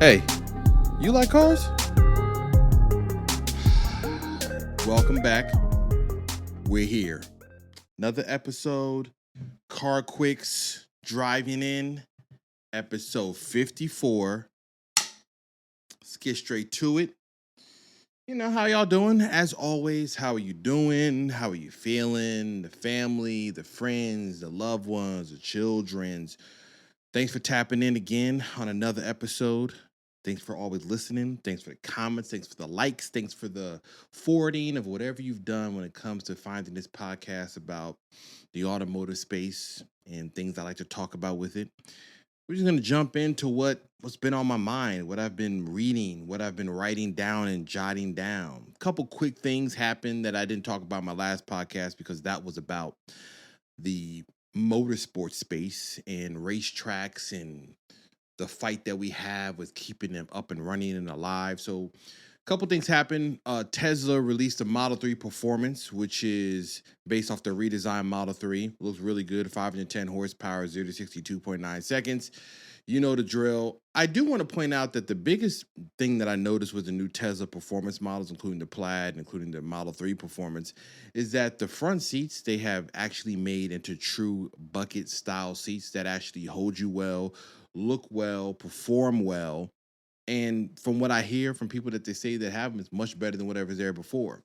Hey, you like cars? Welcome back. We're here. Another episode, CarQuicks Driving In, episode 54. Let's get straight to it. You know, how y'all doing? As always, how are you doing? How are you feeling? The family, the friends, the loved ones, the children's. Thanks for tapping in again on another episode. Thanks for always listening. Thanks for the comments. Thanks for the likes. Thanks for the forwarding of whatever you've done when it comes to finding this podcast about the automotive space and things I like to talk about with it. We're just going to jump into what's been on my mind, what I've been reading, what I've been writing down and jotting down. A couple quick things happened that I didn't talk about in my last podcast because that was about the motorsport space and racetracks and the fight that we have with keeping them up and running and alive. So a couple things happened. Tesla released a Model 3 Performance, which is based off the redesigned Model 3. It looks really good. 510 horsepower, 0 to 62.9 seconds. You know the drill. I do want to point out that the biggest thing that I noticed with the new Tesla Performance models, including the Plaid, including the Model 3 Performance, is that the front seats, they have actually made into true bucket-style seats that actually hold you well, look well, perform well. And from what I hear from people that they say that have them, it's much better than whatever's there before.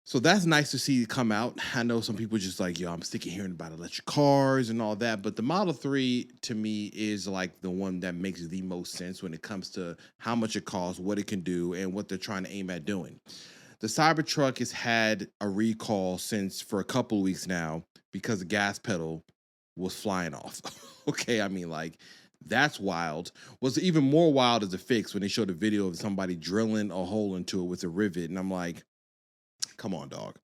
So that's nice to see it come out. I know some people just like, yo, I'm sick of hearing about electric cars and all that. But the Model 3, to me, is like the one that makes the most sense when it comes to how much it costs, what it can do, and what they're trying to aim at doing. The Cybertruck has had a recall for a couple of weeks now because the gas pedal was flying off. Okay, I mean, like, that's wild. What's even more wild is the fix when they showed a video of somebody drilling a hole into it with a rivet. And I'm like, come on, dog.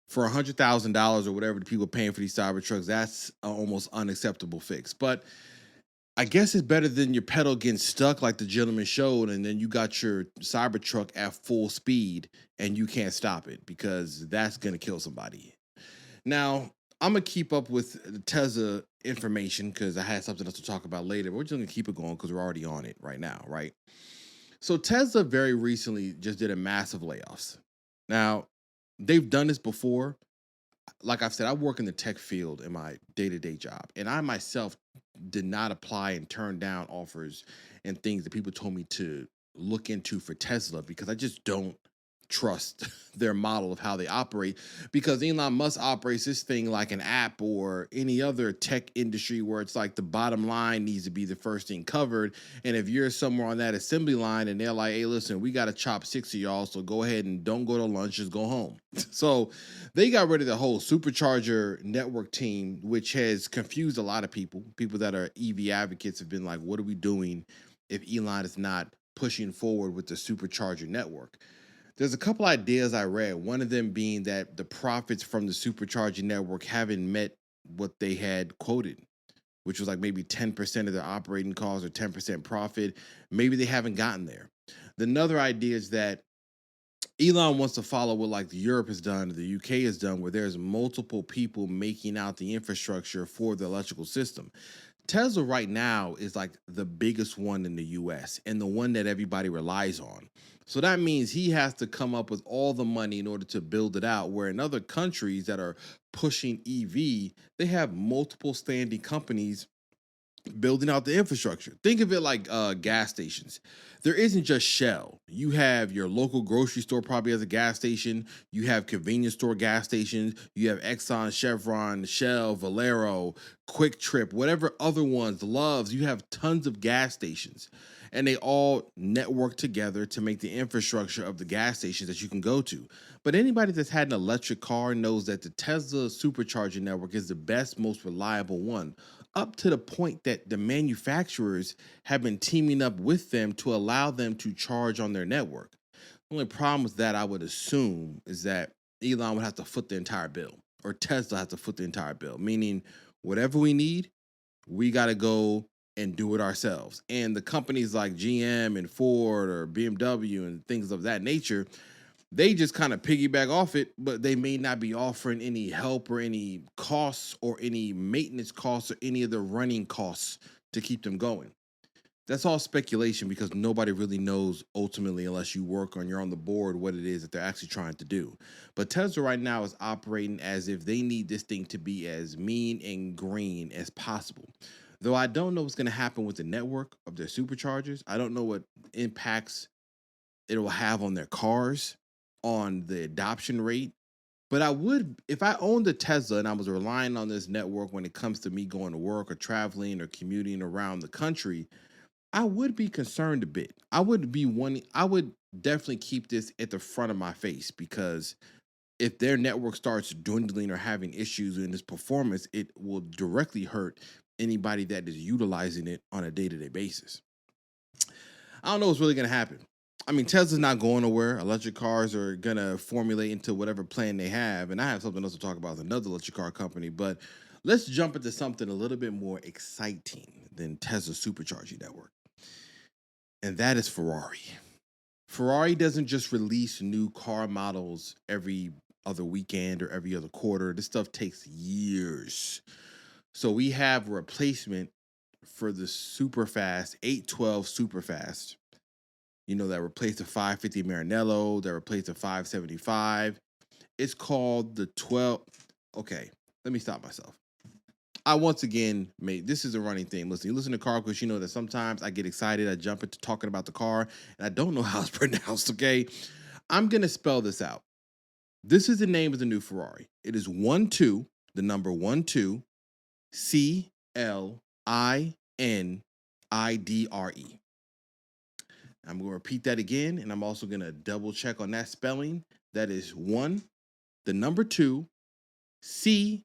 For $100,000 or whatever the people are paying for these Cybertrucks, that's an almost unacceptable fix. But I guess it's better than your pedal getting stuck like the gentleman showed, and then you got your Cybertruck at full speed and you can't stop it because that's going to kill somebody. Now, I'm going to keep up with the Tesla information because I had something else to talk about later. But we're just going to keep it going because we're already on it right now, right? So Tesla very recently just did a massive layoffs. Now, they've done this before. Like I've said, I work in the tech field in my day-to-day job, and I myself did not apply and turn down offers and things that people told me to look into for Tesla because I just don't trust their model of how they operate, because Elon Musk operates this thing like an app or any other tech industry where it's like the bottom line needs to be the first thing covered. And if you're somewhere on that assembly line and they're like, hey, listen, we got to chop 6 of y'all, so go ahead and don't go to lunch, just go home. So they got rid of the whole supercharger network team, which has confused a lot of people. People that are EV advocates have been like, what are we doing if Elon is not pushing forward with the supercharger network? There's a couple ideas I read, one of them being that the profits from the supercharging network haven't met what they had quoted, which was like maybe 10% of their operating costs or 10% profit. Maybe they haven't gotten there. Another idea is that Elon wants to follow what like Europe has done, the UK has done, where there's multiple people making out the infrastructure for the electrical system. Tesla right now is like the biggest one in the US and the one that everybody relies on. So that means he has to come up with all the money in order to build it out, where in other countries that are pushing EV, they have multiple standing companies building out the infrastructure. Think of it like gas stations. There isn't just Shell. You have your local grocery store probably has a gas station. You have convenience store gas stations. You have Exxon, Chevron, Shell, Valero, Quick Trip, whatever other ones, Love's. You have tons of gas stations. And they all network together to make the infrastructure of the gas stations that you can go to. But anybody that's had an electric car knows that the Tesla supercharging network is the best, most reliable one, up to the point that the manufacturers have been teaming up with them to allow them to charge on their network. The only problem with that, I would assume, is that Elon would have to foot the entire bill, or Tesla has to foot the entire bill, meaning whatever we need, we got to go and do it ourselves. And the companies like GM and Ford or BMW and things of that nature, they just kind of piggyback off it, but they may not be offering any help or any costs or any maintenance costs or any of the running costs to keep them going. That's all speculation because nobody really knows ultimately, unless you work on you're on the board, what it is that they're actually trying to do. But Tesla right now is operating as if they need this thing to be as mean and green as possible. Though I don't know what's going to happen with the network of their superchargers. I don't know what impacts it will have on their cars, on the adoption rate. But I would, if I owned a Tesla and I was relying on this network when it comes to me going to work or traveling or commuting around the country, I would be concerned a bit. I would definitely keep this at the front of my face because if their network starts dwindling or having issues in its performance, it will directly hurt anybody that is utilizing it on a day-to-day basis. I don't know what's really going to happen. I mean, Tesla's not going nowhere. Electric cars are going to formulate into whatever plan they have. And I have something else to talk about with another electric car company. But let's jump into something a little bit more exciting than Tesla's supercharging network. And that is Ferrari. Ferrari doesn't just release new car models every other weekend or every other quarter. This stuff takes years. So we have a replacement for the Superfast 812 Superfast. You know, that replaced the 550 Maranello, that replaced the 575. It's called the 12. Okay, let me stop myself. I once again made this is a running thing. Listen, you listen to CarQuicks, you know that sometimes I get excited, I jump into talking about the car, and I don't know how it's pronounced, okay? I'm gonna spell this out. This is the name of the new Ferrari. It is 12, the number 12, Cilindri. I'm going to repeat that again, and I'm also going to double check on that spelling. That is 1, the number 2, Cilindri.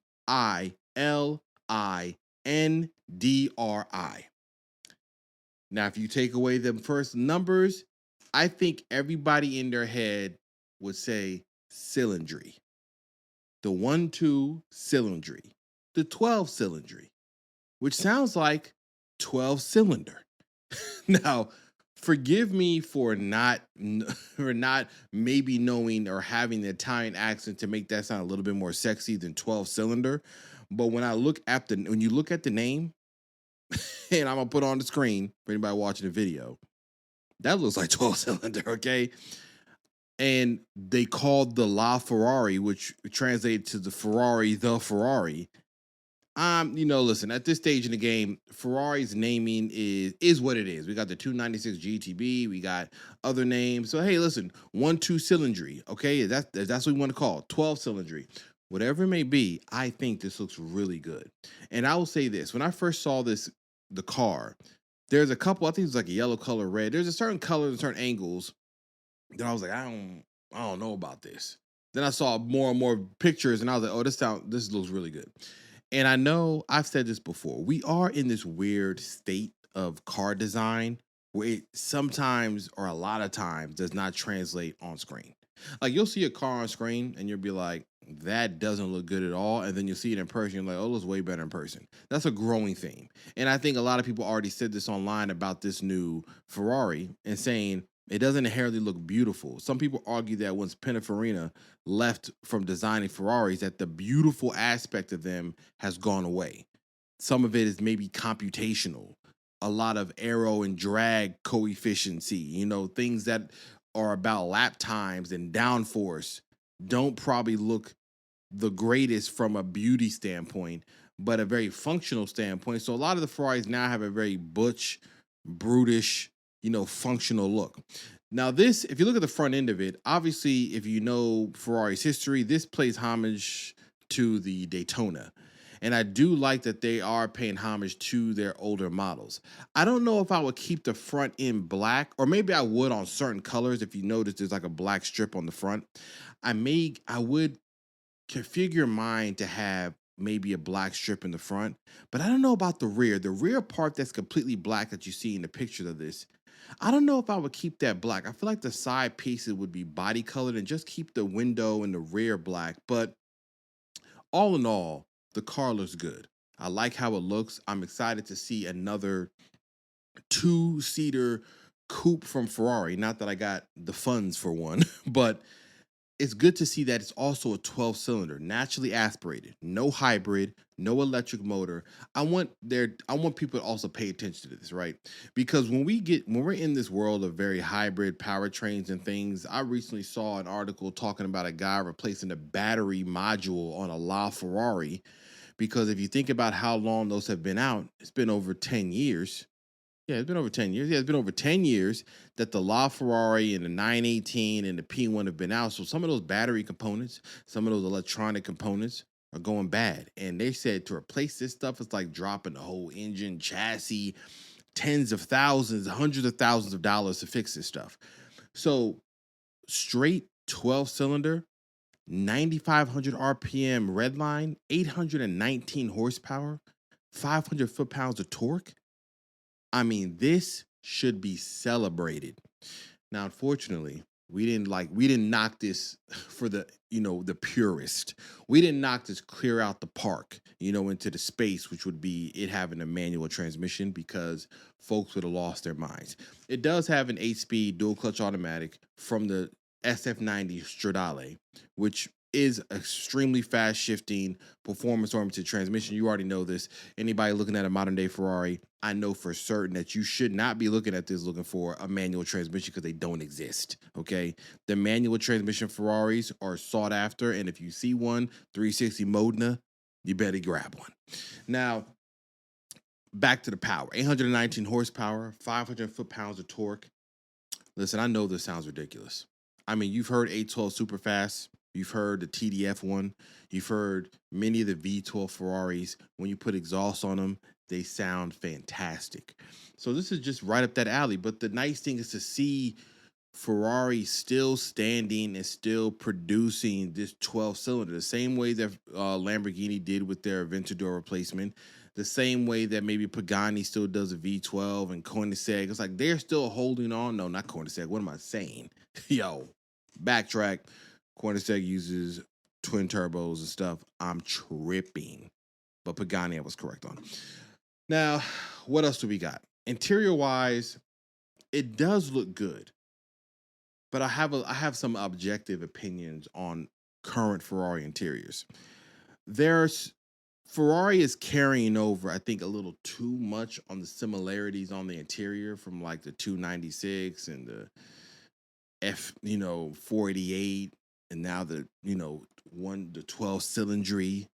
Now, if you take away the first numbers, I think everybody in their head would say Cilindri. The 12 Cilindri. The 12 Cilindri, which sounds like 12 cylinder. Now, forgive me for not maybe knowing or having the Italian accent to make that sound a little bit more sexy than 12 cylinder. But when you look at the name, and I'm gonna put on the screen for anybody watching the video, that looks like 12 cylinder, okay? And they called the LaFerrari, which translated to the Ferrari. Listen, at this stage in the game, Ferrari's naming is what it is. We got the 296 GTB, we got other names. So hey, listen, 12 Cilindri, okay? That's what we want to call it, 12 Cilindri. Whatever it may be, I think this looks really good. And I will say this, when I first saw the car, there's a couple, I think it's like a yellow color, red. There's a certain color and certain angles that I was like, I don't know about this. Then I saw more and more pictures and I was like, oh, this looks really good. And I know I've said this before. We are in this weird state of car design where it sometimes or a lot of times does not translate on screen. Like you'll see a car on screen and you'll be like, that doesn't look good at all. And then you'll see it in person. You're like, oh, it looks way better in person. That's a growing theme. And I think a lot of people already said this online about this new Ferrari and saying it doesn't inherently look beautiful. Some people argue that once Pininfarina left from designing Ferraris, that the beautiful aspect of them has gone away. Some of it is maybe computational, a lot of aero and drag coefficiency, things that are about lap times and downforce don't probably look the greatest from a beauty standpoint, but a very functional standpoint. So a lot of the Ferraris now have a very butch, brutish, functional look. Now this, if you look at the front end of it, obviously, if you know Ferrari's history, this pays homage to the Daytona. And I do like that they are paying homage to their older models. I don't know if I would keep the front end black, or maybe I would on certain colors. If you notice, there's like a black strip on the front. I would configure mine to have maybe a black strip in the front, but I don't know about the rear. The rear part that's completely black that you see in the picture of this, I don't know if I would keep that black. I feel like the side pieces would be body colored and just keep the window and the rear black. But all in all, the car looks good. I like how it looks. I'm excited to see another 2-seater coupe from Ferrari. Not that I got the funds for one, but it's good to see that it's also a 12 cylinder, naturally aspirated, no hybrid, no electric motor. I want people to also pay attention to this, right? Because when we're in this world of very hybrid powertrains and things, I recently saw an article talking about a guy replacing the battery module on a LaFerrari. Because if you think about how long those have been out, it's been over 10 years. Yeah, it's been over 10 years. Yeah, it's been over 10 years that the LaFerrari and the 918 and the P1 have been out. So some of those battery components, some of those electronic components are going bad. And they said to replace this stuff, it's like dropping the whole engine, chassis, tens of thousands, hundreds of thousands of dollars to fix this stuff. So straight 12 cylinder, 9,500 RPM redline, 819 horsepower, 500 foot-pounds of torque. I mean, this should be celebrated. Now, unfortunately, we didn't knock this for the purist. We didn't knock this clear out the park, into the space, which would be it having a manual transmission, because folks would have lost their minds. It does have an 8-speed dual clutch automatic from the SF90 Stradale, which is extremely fast shifting, performance oriented transmission. You already know this. Anybody looking at a modern day Ferrari, I know for certain that you should not be looking at this looking for a manual transmission, because they don't exist. Okay. The manual transmission Ferraris are sought after. And if you see one, 360 Modena, you better grab one. Now, back to the power. 819 horsepower, 500 foot-pounds of torque. Listen, I know this sounds ridiculous. I mean, you've heard 812 Superfast. You've heard the TDF one. You've heard many of the V12 Ferraris. When you put exhaust on them, they sound fantastic. So this is just right up that alley. But the nice thing is to see Ferrari still standing and still producing this 12 cylinder, the same way that Lamborghini did with their Aventador replacement, the same way that maybe Pagani still does a V12 and Koenigsegg. It's like they're still holding on. No, not Koenigsegg. What am I saying? Yo, backtrack. Koenigsegg uses twin turbos and stuff. I'm tripping. But Pagani I was correct on. Now, what else do we got? Interior-wise, it does look good. But I have some objective opinions on current Ferrari interiors. Ferrari is carrying over, I think, a little too much on the similarities on the interior from like the 296 and the 488, and now the 12 Cilindri.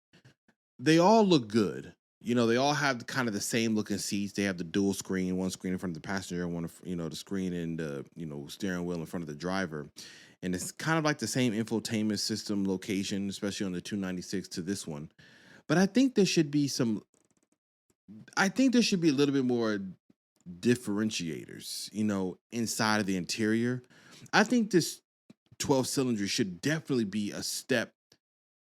They all look good. They all have kind of the same looking seats. They have the dual screen, one screen in front of the passenger, and one, the screen and the, steering wheel in front of the driver. And it's kind of like the same infotainment system location, especially on the 296 to this one. But I think there should be a little bit more differentiators, inside of the interior. I think this 12 cylinder should definitely be a step.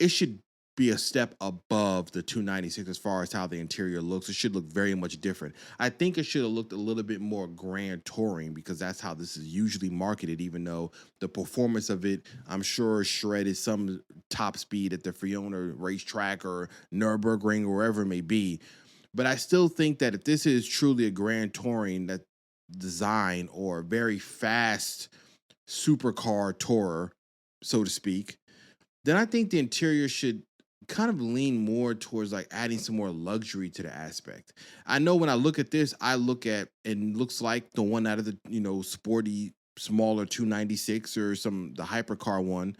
It should be a step above the 296 as far as how the interior looks. It should look very much different. I think it should have looked a little bit more grand touring, because that's how this is usually marketed, even though the performance of it, I'm sure, shredded some top speed at the Fiona racetrack or Nürburgring or wherever it may be. But I still think that if this is truly a grand touring that design, or very fast supercar tourer, so to speak, then I think the interior should kind of lean more towards like adding some more luxury to the aspect. I know when I look at this, I look at, and looks like the one out of the, sporty, smaller 296 or the hypercar one.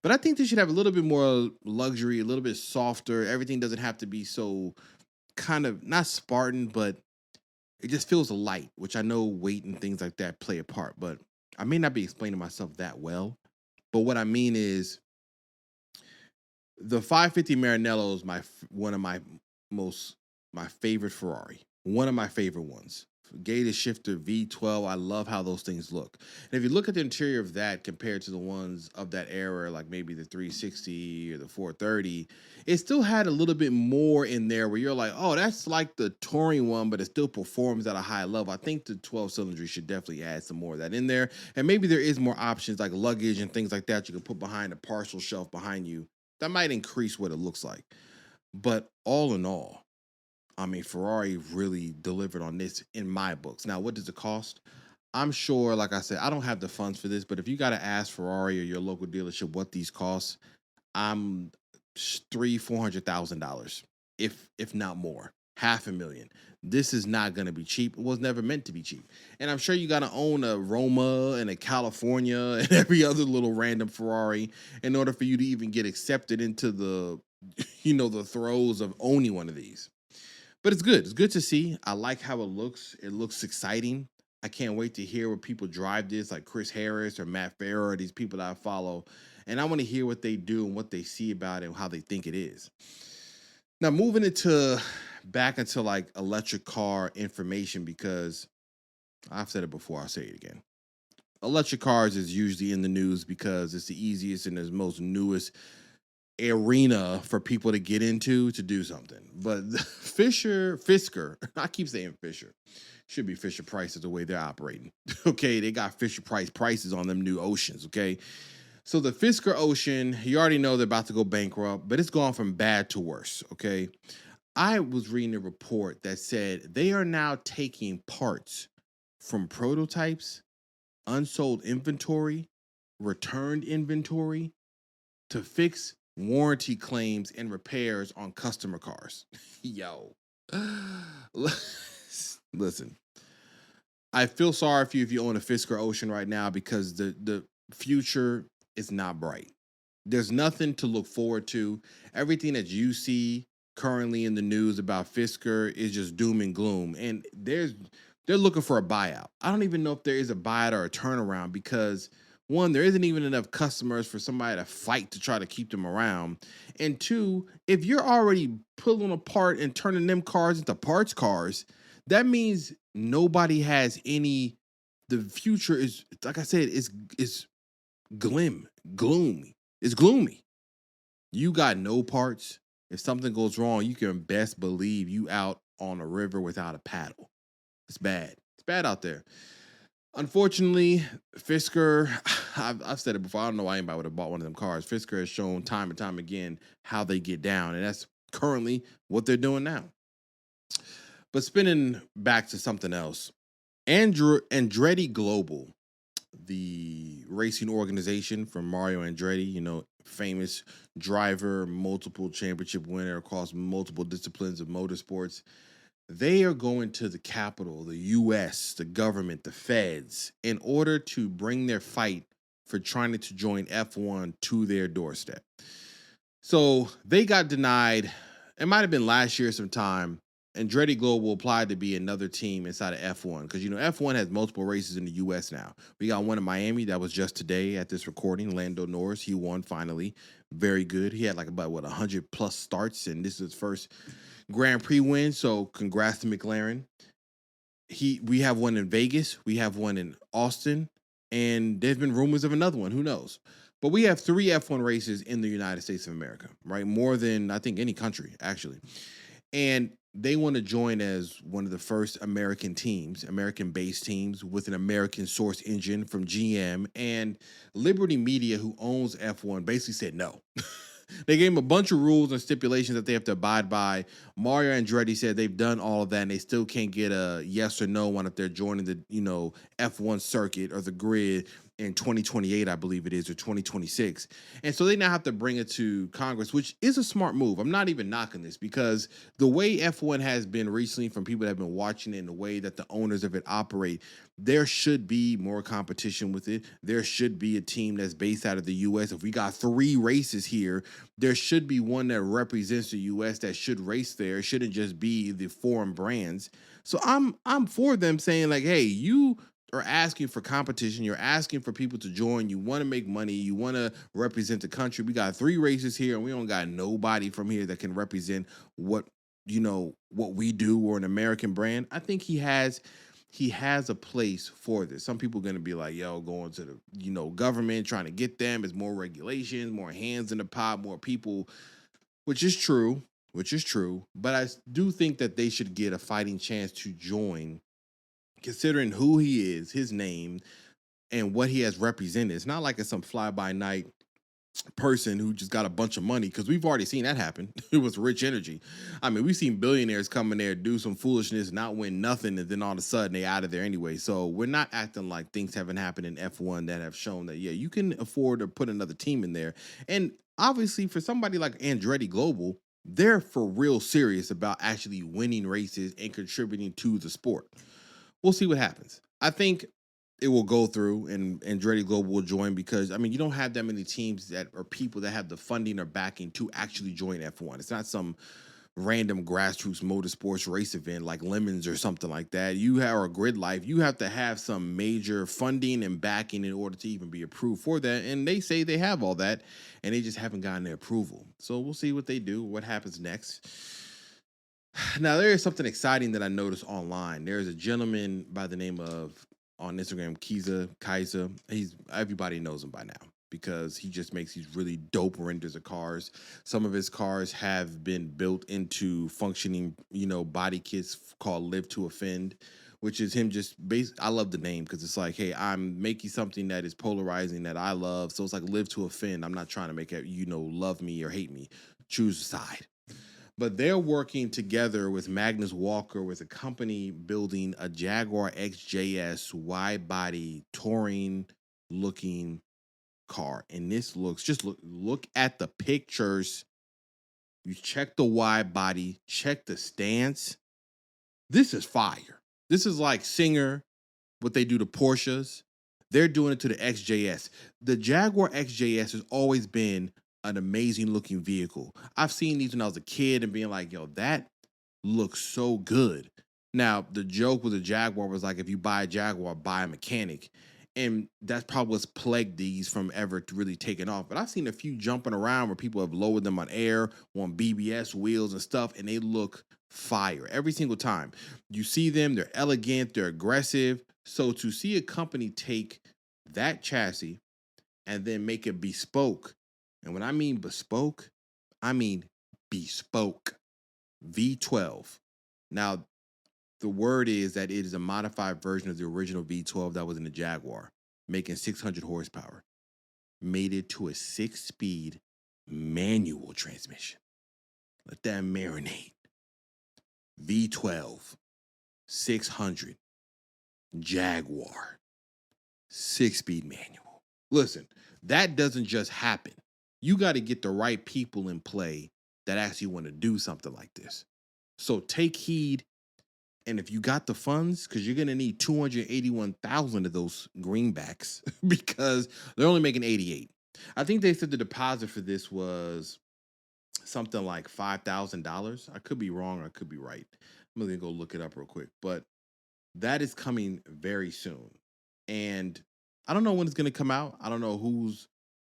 But I think they should have a little bit more luxury, a little bit softer. Everything doesn't have to be so kind of, not Spartan, but it just feels light, which I know weight and things like that play a part. But I may not be explaining myself that well. But what I mean is, the 550 Maranello is my favorite Ferrari. One of my favorite ones. Gated shifter V12. I love how those things look. And if you look at the interior of that compared to the ones of that era, like maybe the 360 or the 430, it still had a little bit more in there where you're like, oh, that's like the touring one, but it still performs at a high level. I think the 12 cylinder should definitely add some more of that in there. And maybe there is more options like luggage and things like that you can put behind a parcel shelf behind you. That might increase what it looks like. But all in all, I mean, Ferrari really delivered on this in my books. Now, what does it cost? I'm sure, like I said, I don't have the funds for this, but if you got to ask Ferrari or your local dealership what these cost, I'm $400,000, if not more, 500,000. This is not going to be cheap. It was never meant to be cheap. And I'm sure you got to own a Roma and a California and every other little random Ferrari in order for you to even get accepted into the, the throes of owning one of these. But it's good. It's good to see. I like how it looks. It looks exciting. I can't wait to hear what people drive this, like Chris Harris or Matt Farah, or these people that I follow. And I want to hear what they do and what they see about it and how they think it is. Now, moving back into like electric car information, because I've said it before, I'll say it again. Electric cars is usually in the news because it's the easiest and the most newest arena for people to get into to do something. But Fisker, I keep saying Fisher. Should be Fisher Price is the way they're operating. Okay, they got Fisher Price prices on them new Oceans, okay? So the Fisker Ocean, you already know they're about to go bankrupt, but it's gone from bad to worse, okay? I was reading a report that said they are now taking parts from prototypes, unsold inventory, returned inventory to fix warranty claims and repairs on customer cars. Yo. Listen, I feel sorry for you if you own a Fisker Ocean right now because the future is not bright. There's nothing to look forward to. Everything that you see currently in the news about Fisker is just doom and gloom. And they're looking for a buyout. I don't even know if there is a buyout or a turnaround because, one, there isn't even enough customers for somebody to fight to try to keep them around. And two, if you're already pulling apart and turning them cars into parts cars, that means nobody has any. The future is, like I said, is gloomy. It's gloomy. You got no parts. If something goes wrong, you can best believe you out on a river without a paddle. It's bad. It's bad out there. Unfortunately, Fisker, I've said it before. I don't know why anybody would have bought one of them cars. Fisker has shown time and time again how they get down, and that's currently what they're doing now. But spinning back to something else, Andretti Global, the racing organization from Mario Andretti, famous driver, multiple championship winner across multiple disciplines of motorsports. They are going to the Capitol, the U.S., the government, the feds, in order to bring their fight for trying to join F1 to their doorstep. So they got denied. It might have been last year sometime. Andretti Global applied to be another team inside of F1 because, F1 has multiple races in the U.S. now. We got one in Miami that was just today at this recording. Lando Norris, he won finally. Very good. He had 100 plus starts, and this is his first Grand Prix win. So congrats to McLaren. We have one in Vegas. We have one in Austin, and there's been rumors of another one. Who knows? But we have 3 F1 races in the United States of America, right? More than I think any country, actually. And they want to join as one of the first American teams, American-based teams with an American source engine from GM. And Liberty Media, who owns F1, basically said no. They gave them a bunch of rules and stipulations that they have to abide by. Mario Andretti said they've done all of that, and they still can't get a yes or no on if they're joining the F1 circuit or the grid in 2028, I believe it is, or 2026. And so they now have to bring it to Congress, which is a smart move. I'm not even knocking this because the way F1 has been recently from people that have been watching it and the way that the owners of it operate, there should be more competition with it. There should be a team that's based out of the U.S. If we got 3 races here, there should be one that represents the U.S. that should race there. It shouldn't just be the foreign brands. So I'm for them saying hey, you are asking for competition. You're asking for people to join. You want to make money. You want to represent the country. We got 3 races here, and we don't got nobody from here that can represent what we do or an American brand. I think he has a place for this. Some people are going to be like, yo, going to the, government, trying to get them. It's more regulations, more hands in the pot, more people, which is true. But I do think that they should get a fighting chance to join, considering who he is, his name, and what he has represented. It's not like it's some fly-by-night person who just got a bunch of money, because we've already seen that happen. It was Rich Energy. I mean, we've seen billionaires come in there, do some foolishness, not win nothing, and then all of a sudden they out of there anyway. So we're not acting like things haven't happened in F1 that have shown that, yeah, you can afford to put another team in there. And obviously for somebody like Andretti Global, they're for real serious about actually winning races and contributing to the sport. We'll see what happens. I think it will go through and Andretti Global will join, because I mean, you don't have that many teams that or people that have the funding or backing to actually join F1. It's not some random grassroots motorsports race event like Lemons or something like that. You have a Grid Life. You have to have some major funding and backing in order to even be approved for that. And they say they have all that, and they just haven't gotten the approval. So we'll see what they do, what happens next. Now, there is something exciting that I noticed online. There's a gentleman by the name of, on Instagram, Kaiser. Everybody knows him by now because he just makes these really dope renders of cars. Some of his cars have been built into functioning, body kits called Live to Offend, which is him just I love the name because it's like, hey, I'm making something that is polarizing that I love. So it's like Live to Offend. I'm not trying to make it, love me or hate me. Choose a side. But they're working together with Magnus Walker with a company building a Jaguar XJS wide body touring looking car. And this look at the pictures. You check the wide body, check the stance. This is fire. This is like Singer, what they do to Porsches. They're doing it to the XJS. The Jaguar XJS has always been an amazing looking vehicle. I've seen these when I was a kid and being like, yo, that looks so good. Now, the joke with the Jaguar was like, if you buy a Jaguar, buy a mechanic. And that's probably what's plagued these from ever really taking off. But I've seen a few jumping around where people have lowered them on air, on BBS wheels and stuff, and they look fire every single time. You see them, they're elegant, they're aggressive. So to see a company take that chassis and then make it bespoke, and when I mean bespoke, I mean bespoke. V12. Now, the word is that it is a modified version of the original V12 that was in the Jaguar, making 600 horsepower. Made it to a 6-speed manual transmission. Let that marinate. V12, 600, Jaguar, 6-speed manual. Listen, that doesn't just happen. You got to get the right people in play that actually want to do something like this. So take heed. And if you got the funds, because you're going to need 281,000 of those greenbacks because they're only making 88. I think they said the deposit for this was something like $5,000. I could be wrong. I could be right. I'm going to go look it up real quick. But that is coming very soon. And I don't know when it's going to come out. I don't know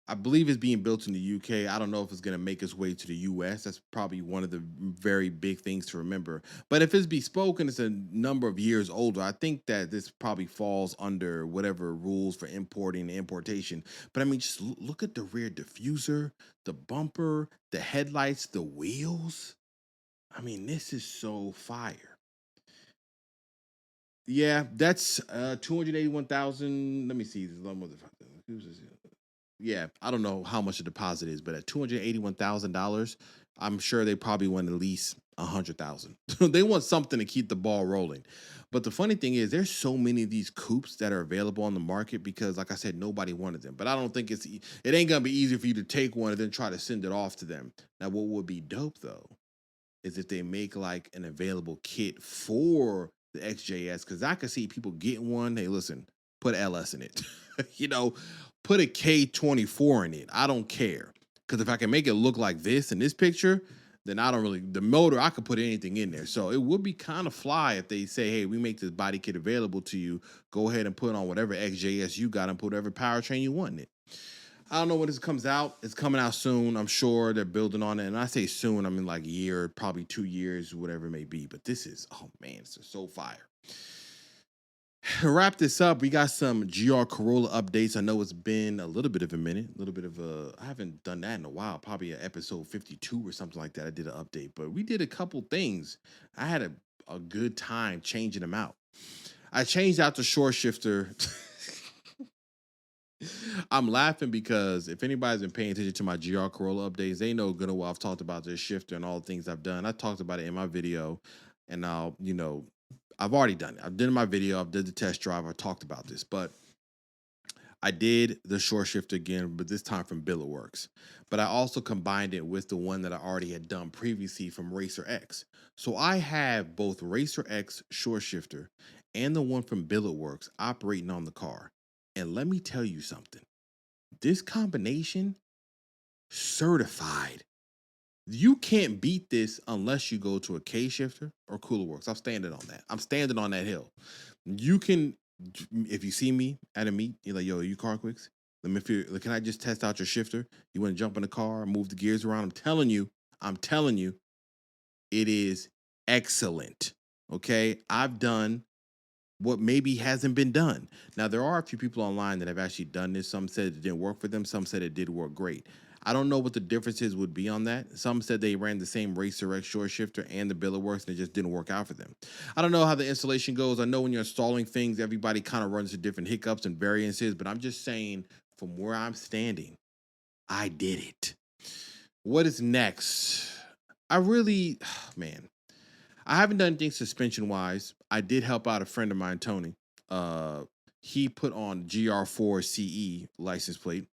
I believe it's being built in the UK. I don't know if it's going to make its way to the US. That's probably one of the very big things to remember. But if it's bespoke and it's a number of years older, I think that this probably falls under whatever rules for importing and importation. But I mean, just look at the rear diffuser, the bumper, the headlights, the wheels. I mean, this is so fire. Yeah, that's 281,000. Let me see. Yeah, I don't know how much the deposit is, but at $281,000, I'm sure they probably want at least 100,000. They want something to keep the ball rolling. But the funny thing is, there's so many of these coupes that are available on the market because, like I said, nobody wanted them. But I don't think it ain't gonna be easy for you to take one and then try to send it off to them. Now, what would be dope though is if they make like an available kit for the XJS, because I could see people getting one. Hey, listen, put LS in it. Put a K24 in it. I don't care. Because if I can make it look like this in this picture, then the motor, I could put anything in there. So it would be kind of fly if they say, hey, we make this body kit available to you. Go ahead and put on whatever XJS you got and put whatever powertrain you want in it. I don't know when this comes out. It's coming out soon. I'm sure they're building on it. And I say soon, I mean like a year, probably 2 years, whatever it may be. But this is, oh man, it's so fire. To wrap this up, we got some GR Corolla updates. I know it's been a little bit of a minute, I haven't done that in a while, probably an episode 52 or something like that. I did an update, but we did a couple things. I had a good time changing them out. I changed out the short shifter. I'm laughing because if anybody's been paying attention to my GR Corolla updates, they know good and well I've talked about this shifter and all the things I've done. I talked about it in my video, and I've already done it. I've done my video. I've did the test drive. I talked about this, but I did the short shifter again, but this time from Billet Works. But I also combined it with the one that I already had done previously from Racer X. So I have both Racer X short shifter and the one from Billet Works operating on the car. And let me tell you something. This combination, certified. You can't beat this unless you go to a K shifter or Cooler Works. I'm standing on that. I'm standing on that hill. You can, if you see me at a meet, you're like, yo, are you CarQuicks? Can I just test out your shifter? You want to jump in the car, move the gears around? I'm telling you, it is excellent. Okay, I've done what maybe hasn't been done. Now, there are a few people online that have actually done this. Some said it didn't work for them. Some said it did work great. I don't know what the differences would be on that. Some said they ran the same Racer X short shifter and the Billet Works, and it just didn't work out for them. I don't know how the installation goes. I know when you're installing things, everybody kind of runs into different hiccups and variances, but I'm just saying from where I'm standing, I did it. What is next? I haven't done anything suspension-wise. I did help out a friend of mine, Tony. He put on GR4 CE license plate.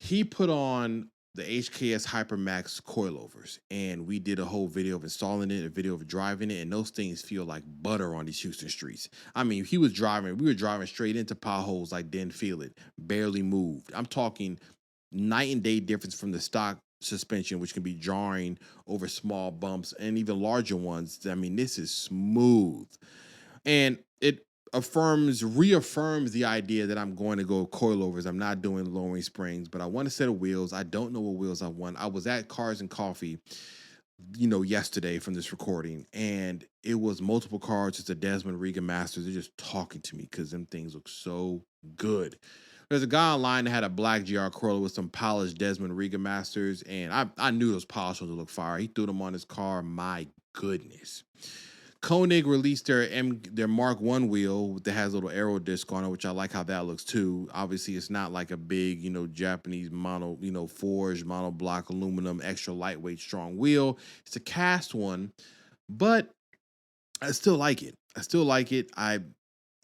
He put on the HKS Hypermax coilovers, and we did a whole video of installing it, a video of driving it, and those things feel like butter on these Houston streets. I mean, we were driving straight into potholes like didn't feel it, barely moved. I'm talking night and day difference from the stock suspension, which can be jarring over small bumps and even larger ones. I mean, this is smooth, and it reaffirms the idea that I'm going to go coilovers. I'm not doing lowering springs, but I want a set of wheels. I don't know what wheels I want. I was at Cars and Coffee, yesterday from this recording, and it was multiple cars. It's a Desmond Riga Masters. They're just talking to me because them things look so good. There's a guy online that had a black GR Corolla with some polished Desmond Riga Masters, and I knew those polished ones would look fire. He threw them on his car. My goodness. Koenig released their Mark I wheel that has a little aero disc on it, which I like how that looks too. Obviously, it's not like a big, Japanese forged monoblock aluminum, extra lightweight, strong wheel. It's a cast one, but I still like it.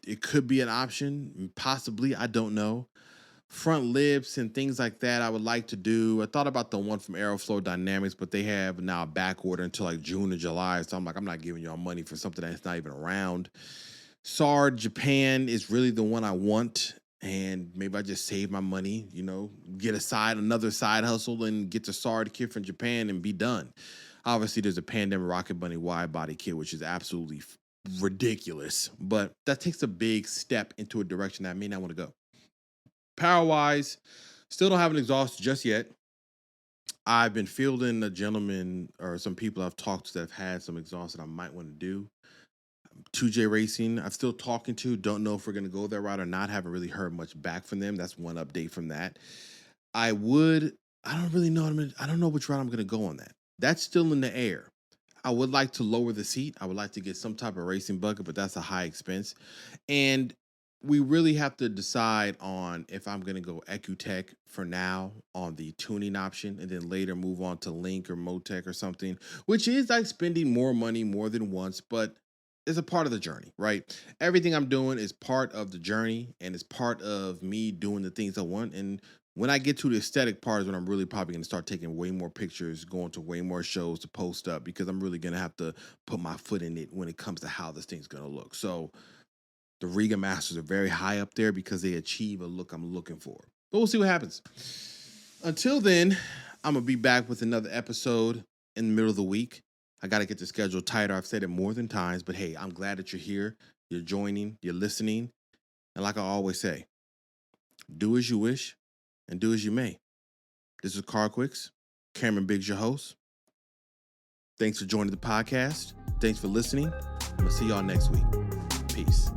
It could be an option, possibly. I don't know. Front lips and things like that I would like to do. I thought about the one from Aeroflow Dynamics, but they have now a back order until like June or July. So I'm like, I'm not giving y'all money for something that's not even around. SAR Japan is really the one I want. And maybe I just save my money, get another side hustle and get the SAR kit from Japan and be done. Obviously, there's a Pandemic Rocket Bunny wide body kit, which is absolutely ridiculous. But that takes a big step into a direction that I may not want to go. Power-wise, still don't have an exhaust just yet. I've been fielding a gentleman or some people I've talked to that have had some exhaust that I might want to do. 2J Racing, I'm still talking to. Don't know if we're going to go that route or not. Haven't really heard much back from them. That's one update from that. I don't really know. I don't know which route I'm going to go on that. That's still in the air. I would like to lower the seat. I would like to get some type of racing bucket, but that's a high expense. And we really have to decide on if I'm going to go Ecutech for now on the tuning option and then later move on to Link or Motec or something, which is like spending more money more than once, but it's a part of the journey, right? Everything I'm doing is part of the journey and it's part of me doing the things I want. And when I get to the aesthetic part is when I'm really probably going to start taking way more pictures, going to way more shows to post up because I'm really going to have to put my foot in it when it comes to how this thing's going to look. So the Riga Masters are very high up there because they achieve a look I'm looking for. But we'll see what happens. Until then, I'm going to be back with another episode in the middle of the week. I got to get the schedule tighter. I've said it more than times, but hey, I'm glad that you're here. You're joining. You're listening. And like I always say, do as you wish and do as you may. This is CarQuicks. Cameron Biggs, your host. Thanks for joining the podcast. Thanks for listening. I'm going to see y'all next week. Peace.